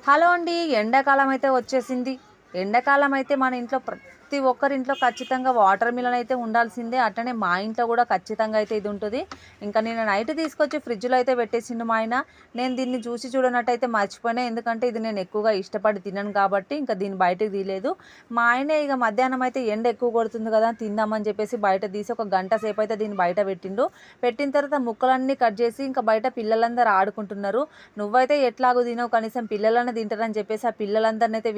Hello అండి. ఎండాకాలం అయితే వచ్చేసింది. ఎండాకాలం అయితే మన ఇంట్లో ప్రతి ఒక్కరింట్లో ఖచ్చితంగా వాటర్ మిలన్ అయితే ఉండాల్సిందే. అట్లనే మా ఇంట్లో కూడా ఖచ్చితంగా అయితే ఇది ఉంటుంది. ఇంకా నేను నైట్ తీసుకొచ్చి ఫ్రిడ్జ్లో అయితే పెట్టేసిండు మా ఆయన. నేను దీన్ని చూసి చూడనట్టయితే మర్చిపోయినా. ఎందుకంటే ఇది నేను ఎక్కువగా ఇష్టపడి తినను కాబట్టి ఇంకా దీన్ని బయటకు తీయలేదు. మా ఆయనే ఇక మధ్యాహ్నం అయితే ఎండ ఎక్కువ కొడుతుంది కదా తిందామని చెప్పేసి బయట తీసి ఒక గంట సేపు అయితే దీన్ని బయట పెట్టిండు. పెట్టిన తర్వాత ముక్కలన్నీ కట్ చేసి ఇంకా బయట పిల్లలందరూ ఆడుకుంటున్నారు. నువ్వైతే ఎట్లాగో తినవు, కనీసం పిల్లలన్నా తింటారని చెప్పేసి ఆ పిల్లలందరినీ అయితే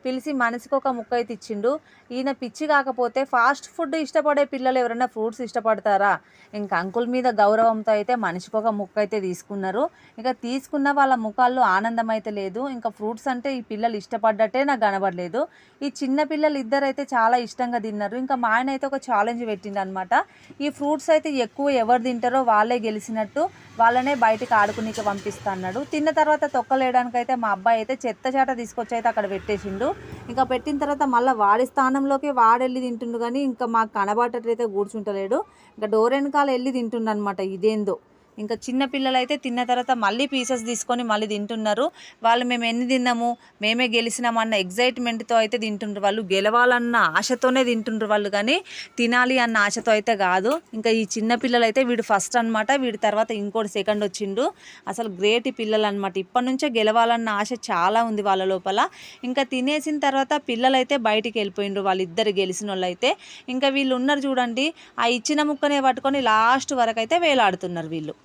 పిలిచి మనిషికి ఒక ముక్క అయితే ఇచ్చిండు. ఈయన పిచ్చి కాకపోతే ఫాస్ట్ ఫుడ్ ఇష్టపడే పిల్లలు ఎవరైనా ఫ్రూట్స్ ఇష్టపడతారా? ఇంకా అంకుల్ మీద గౌరవంతో అయితే మనిషికి ఒక ముక్క అయితే తీసుకున్నారు. ఇక తీసుకున్న వాళ్ళ ముఖాల్లో ఆనందం అయితే లేదు. ఇంకా ఫ్రూట్స్ అంటే ఈ పిల్లలు ఇష్టపడ్డట్టే నాకు కనబడలేదు. ఈ చిన్న పిల్లలు ఇద్దరైతే చాలా ఇష్టంగా తిన్నారు. ఇంకా మా ఆయన అయితే ఒక ఛాలెంజ్ పెట్టిండు అనమాట. ఈ ఫ్రూట్స్ అయితే ఎక్కువ ఎవరు తింటారో వాళ్ళే గెలిచినట్టు, వాళ్ళనే బయటికి ఆడుకునికి పంపిస్తా అన్నాడు. తిన్న తర్వాత తొక్కలేయడానికి అయితే మా అబ్బాయి అయితే చెత్త చాట తీసుకొచ్చి అయితే అక్కడ పెట్టేసిండు. ఇంకా పెట్టిన తర్వాత మళ్ళీ వాడి స్థానంలోకి వాడెళ్ళి తింటుండు, కానీ ఇంకా మాకు కనబడేటట్లయితే కూర్చుంటలేడు. ఇంకా డోర్ వెనకాల వెళ్ళి తింటుండు అనమాట. ఇదేందో ఇంకా చిన్న పిల్లలు అయితే తిన్న తర్వాత మళ్ళీ పీసెస్ తీసుకొని మళ్ళీ తింటున్నారు. వాళ్ళు మేము ఎన్ని తిన్నాము, మేమే గెలిచినామన్న ఎగ్జైట్మెంట్తో అయితే తింటుండ్రు. వాళ్ళు గెలవాలన్న ఆశతోనే తింటుండ్రు వాళ్ళు, కానీ తినాలి అన్న ఆశతో అయితే కాదు. ఇంకా ఈ చిన్న పిల్లలు అయితే వీడు ఫస్ట్ అనమాట. వీడి తర్వాత ఇంకోటి సెకండ్ వచ్చిండు. అసలు గ్రేట్ పిల్లలు అనమాట. ఇప్పటి నుంచే గెలవాలన్న ఆశ చాలా ఉంది వాళ్ళ లోపల. ఇంకా తినేసిన తర్వాత పిల్లలు అయితే బయటికి వెళ్ళిపోయిండ్రు, వాళ్ళిద్దరు గెలిచిన వాళ్ళు అయితే. ఇంకా వీళ్ళు ఉన్నారు చూడండి, ఆ ఇచ్చిన ముక్కనే పట్టుకొని లాస్ట్ వరకు అయితే వేలాడుతున్నారు వీళ్ళు.